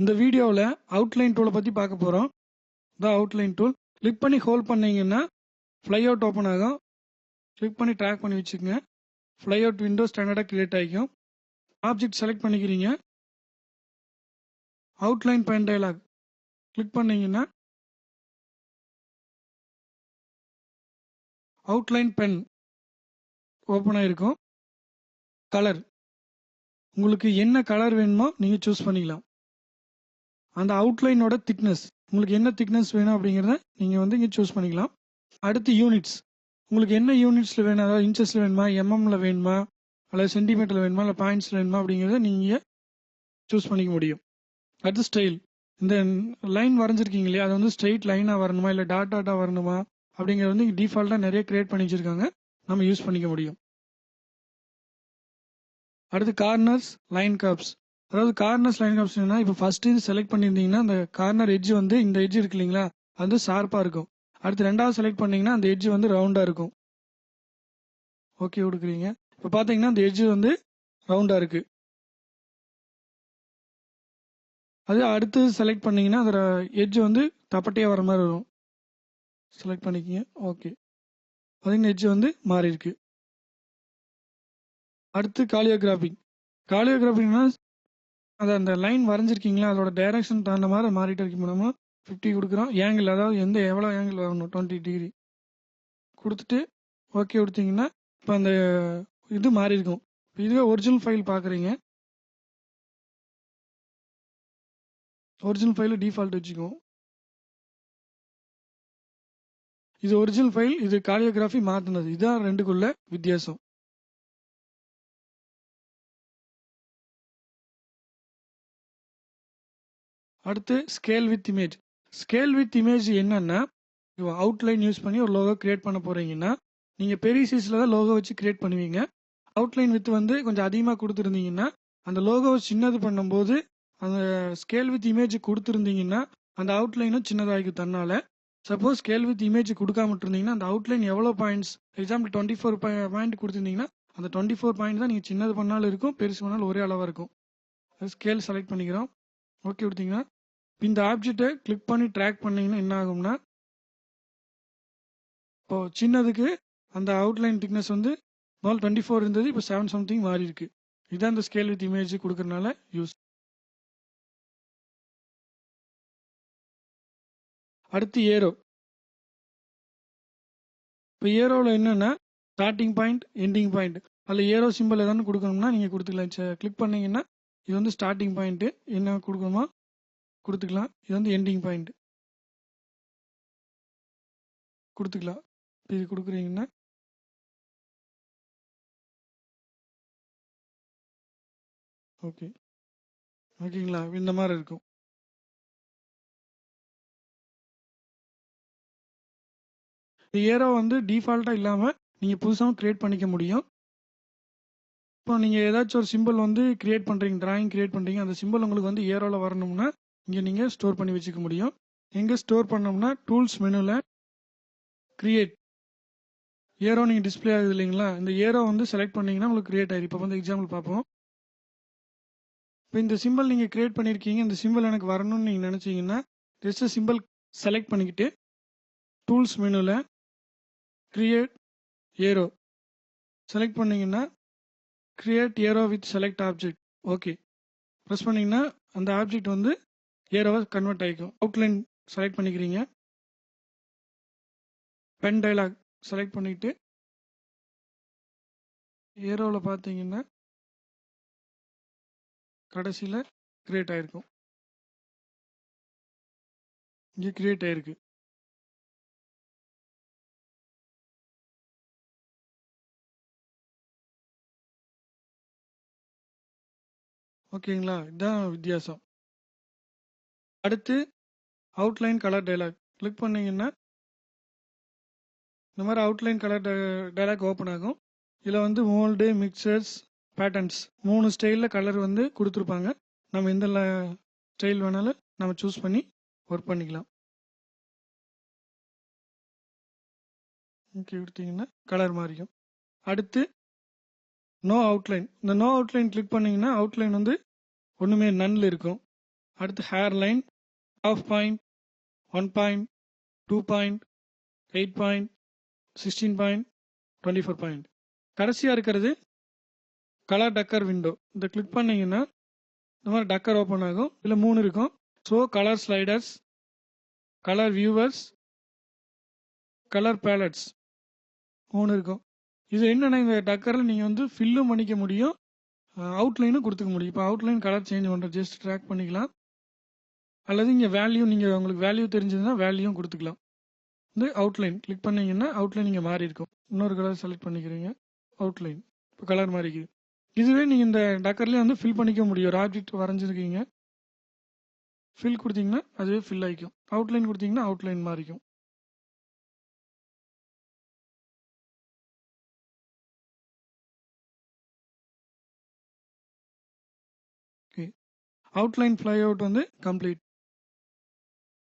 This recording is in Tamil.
இந்த வீடியோவில் அவுட்லைன் டூலை பற்றி பார்க்க போகிறோம். இந்த அவுட்லைன் டூல் கிளிக் பண்ணி ஹோல்ட் பண்ணீங்கன்னா ஃப்ளை அவுட் ஓப்பன் ஆகும். கிளிக் பண்ணி ட்ராக் பண்ணி வச்சுக்கோங்க. ஃப்ளை அவுட் விண்டோ ஸ்டாண்டர்டாக கிரியேட் ஆகிக்கும். ஆப்ஜெக்ட் செலக்ட் பண்ணிக்கிறீங்க. அவுட்லைன் பென் டயலாக் கிளிக் பண்ணீங்கன்னா அவுட்லைன் பென் ஓப்பன் ஆகிருக்கும். கலர் உங்களுக்கு என்ன கலர் வேணுமோ நீங்கள் சூஸ் பண்ணிக்கலாம். அந்த அவுட்லைனோட திக்னஸ் உங்களுக்கு என்ன திக்னஸ் வேணும் அப்படிங்கிறத நீங்கள் இங்கே சூஸ் பண்ணிக்கலாம். அடுத்து யூனிட்ஸ் உங்களுக்கு என்ன யூனிட்ஸில் வேணும், அதாவது இன்ச்சஸில் வேணுமா, எம்எம்ல வேணுமா, அல்லது சென்டிமீட்டரில் வேணுமா, இல்லை பாயிண்ட்ஸில் வேணுமா அப்படிங்கிறத நீங்கள் சூஸ் பண்ணிக்க முடியும். அடுத்து ஸ்டைல், இந்த லைன் வரைஞ்சிருக்கீங்க இல்லையா, அது ஸ்ட்ரெயிட் லைனாக வரணுமா இல்லை டாட் டாட்டாக வரணுமா அப்படிங்கிறது டிஃபால்ட்டாக நிறைய கிரியேட் பண்ணி வச்சுருக்காங்க, நம்ம யூஸ் பண்ணிக்க முடியும். அடுத்து கார்னர்ஸ் லைன் கர்வ்ஸ், அதாவது கார்னர்ஸ் லைன் கர்வ்ஸ் இப்போ ஃபர்ஸ்ட் இது செலக்ட் பண்ணியிருந்தீங்கன்னா அந்த கார்னர் எட்ஜ் இந்த எட்ஜ் இருக்கு இல்லைங்களா, அது ஷார்ப்பாக இருக்கும். அடுத்து ரெண்டாவது செலக்ட் பண்ணீங்கன்னா அந்த எட்ஜ் ரவுண்டாக இருக்கும். ஓகே கொடுக்குறீங்க. இப்போ பார்த்தீங்கன்னா அந்த எட்ஜ் ரவுண்டாக இருக்கு. அது அடுத்து செலக்ட் பண்ணீங்கன்னா அதோட எட்ஜ் தப்பட்டையாக வர மாதிரி வரும். செலக்ட் பண்ணிக்கிங்க. ஓகே, பார்த்தீங்கன்னா எட்ஜ் மாறி இருக்கு. அடுத்து காலியோகிராஃபிக்னா அது அந்த லைன் வரைஞ்சிருக்கீங்களா அதோட டைரக்ஷன் தகுந்த மாதிரி மாறிட்டு இருக்கு. நம்ம 50 கொடுக்குறோம். ஏங்கிள், அதாவது எவ்வளோ ஏங்கிள் வரணும், 20 டிகிரி கொடுத்துட்டு ஓகே கொடுத்தீங்கன்னா இப்போ அந்த இது மாறி இருக்கும். இதுவே ஒரிஜினல் ஃபைல் பார்க்குறீங்க, ஒரிஜினல் ஃபைல் டிஃபால்ட் வச்சுக்குவோம். இது ஒரிஜினல் ஃபைல், இது காலியோகிராஃபி மாற்றினது. இதுதான் ரெண்டுக்குள்ள வித்தியாசம். அடுத்து scale with image. Scale with image என்னன்னா, அவுட்லைன் யூஸ் பண்ணி ஒரு லோகோ கிரியேட் பண்ண போறீங்கன்னா நீங்கள் பெரிய சைஸில் தான் லோகோ வச்சு கிரியேட் பண்ணுவீங்க. அவுட்லைன் வித் கொஞ்சம் அதிகமாக கொடுத்துருந்தீங்கன்னா அந்த லோகோவை சின்னது பண்ணும்போது அந்த ஸ்கேல் வித் இமேஜ் கொடுத்துருந்தீங்கன்னா அந்த அவுட்லைனும் சின்னதாகிக்கும் தன்னால. சப்போஸ் ஸ்கேல் வித் இமேஜ் கொடுக்காம இருந்தீங்கன்னா அந்த அவுட்லைன் எவ்வளோ பாயிண்ட்ஸ், எக்ஸாம்பிள் 24 பாயிண்ட் கொடுத்துருந்தீங்கன்னா அந்த 24 பாயிண்ட் தான் நீங்கள் சின்னது பண்ணாலும் இருக்கும், பெருசு பண்ணாலும் ஒரே அளவாக இருக்கும். ஸ்கேல் செலக்ட் பண்ணிக்கிறோம். ஓகே கொடுத்தீங்கன்னா இந்த ஆப்ஜெக்டை கிளிக் பண்ணி ட்ராக் பண்ணீங்கன்னா என்ன ஆகும்னா, இப்போ சின்னதுக்கு அந்த அவுட்லைன் திக்னஸ் முதல் 24 இருந்தது, இப்போ 7 சம்திங் மாறி இருக்கு. இதுதான் இந்த ஸ்கேல் வித் இமேஜ் கொடுக்கறதுனால யூஸ். அடுத்து ஏரோ. இப்போ ஏரோவில் என்னன்னா ஸ்டார்டிங் பாயிண்ட், எண்டிங் பாயிண்ட், அதில் ஏரோ சிம்பிள் ஏதாவது கொடுக்கணும்னா நீங்கள் கொடுத்துக்கலாம். கிளிக் பண்ணீங்கன்னா இது ஸ்டார்டிங் பாயிண்ட்டு, என்ன கொடுக்கணுமோ கொடுத்துக்கலாம். இது எண்டிங் பாயிண்ட் கொடுத்துக்கலாம். இது கொடுக்குறீங்கன்னா ஓகேங்களா, இந்த மாதிரி இருக்கும். ஏரோ டிஃபால்ட்டாக இல்லாமல் நீங்கள் புதுசாகவும் கிரியேட் பண்ணிக்க முடியும். இப்போ நீங்கள் ஏதாச்சும் ஒரு சிம்பிள் கிரியேட் பண்ணுறீங்க, டிராயிங் கிரியேட் பண்ணுறீங்க, அந்த சிம்பிள் உங்களுக்கு ஏரோவில் வரணும்னா இங்கே நீங்கள் ஸ்டோர் பண்ணி வச்சுக்க முடியும். எங்கே ஸ்டோர் பண்ணோம்னா டூல்ஸ் மெனுவில் கிரியேட் ஏரோ நீங்கள் டிஸ்பிளே ஆகுது இல்லைங்களா, இந்த ஏரோ செலக்ட் பண்ணிங்கன்னா உங்களுக்கு கிரியேட் ஆயிடும். இப்போ எக்ஸாம்பிள் பார்ப்போம். இப்போ இந்த சிம்பிள் நீங்கள் கிரியேட் பண்ணியிருக்கீங்க, இந்த சிம்பிள் எனக்கு வரணும்னு நீங்கள் நினச்சிங்கன்னா ஜஸ்ட் சிம்பிள் செலக்ட் பண்ணிக்கிட்டு டூல்ஸ் மெனுவில் கிரியேட் ஏரோ செலக்ட் பண்ணிங்கன்னா create arrow with select object okay press பண்ணிங்கன்னா அந்த ஆப்ஜெக்ட் ஏரோவை கன்வெர்ட் ஆகிக்கும். அவுட்லைன் செலக்ட் பண்ணிக்கிறீங்க. பென் டயலாக் செலக்ட் பண்ணிவிட்டு ஏரோவில் பார்த்தீங்கன்னா கடைசியில் கிரியேட் ஆகிருக்கும். இங்கே கிரியேட் ஆகிருக்கு. ஓகேங்களா, இதுதான் வித்தியாசம். அடுத்து அவுட்லைன் கலர் டயலாக் கிளிக் பண்ணிங்கன்னா இந்த மாதிரி அவுட்லைன் கலர் டயலாக் ஓப்பன் ஆகும். இதில் மோல்டு, மிக்சர்ஸ், பேட்டர்ன்ஸ் 3 ஸ்டைலில் கலர் கொடுத்துருப்பாங்க. நம்ம எந்த ஸ்டைல் வேணாலும் நம்ம சூஸ் பண்ணி ஒர்க் பண்ணிக்கலாம். ஓகே கொடுத்தீங்கன்னா கலர் மாறிக்கும். அடுத்து நோ அவுட்லைன். இந்த நோ அவுட்லைன் கிளிக் பண்ணிங்கன்னா அவுட்லைன் ஒன்றுமே நன்னில் இருக்கும். அடுத்து hair line, half point, 1 point, 2 point, 8 point, 16 point, 24 point. கடைசியாக இருக்கிறது கலர் டக்கர் விண்டோ. இதை கிளிக் பண்ணிங்கன்னா இந்த மாதிரி டக்கர் ஓப்பன் ஆகும். இதில் 3 இருக்கும். So colour sliders, colour viewers, colour pallets 3 இருக்கும். இது என்னென்னா இந்த டக்கரில் நீங்கள் வந்து ஃபில்லும் பண்ணிக்க முடியும், அவுட்லைனும் கொடுத்துக்க முடியும். இப்போ அவுட்லைன் கலர் சேஞ்ச் பண்ணுற ஜஸ்ட் ட்ராக் பண்ணிக்கலாம். அல்லது இங்கே வேல்யூ நீங்கள் உங்களுக்கு வேல்யூ தெரிஞ்சதுன்னா வேல்யூவும் கொடுத்துக்கலாம். வந்து அவுட்லைன் கிளிக் பண்ணிங்கன்னா அவுட்லைன் இங்கே மாறி இருக்கும். இன்னொரு கலர் செலக்ட் பண்ணிக்கிறீங்க, அவுட்லைன் இப்போ கலர் மாறிக்குது. இதுவே நீங்கள் இந்த டக்கர்லேயே வந்து ஃபில் பண்ணிக்க முடியும். ஒரு ஆப்ஜெக்ட் வரைஞ்சிருக்கீங்க, ஃபில் கொடுத்தீங்கன்னா அதுவே ஃபில் ஆகிக்கும். அவுட்லைன் கொடுத்தீங்கன்னா அவுட்லைன் மாறிக்கும். ஓகே, அவுட்லைன் ஃப்ளை அவுட் வந்து கம்ப்ளீட்.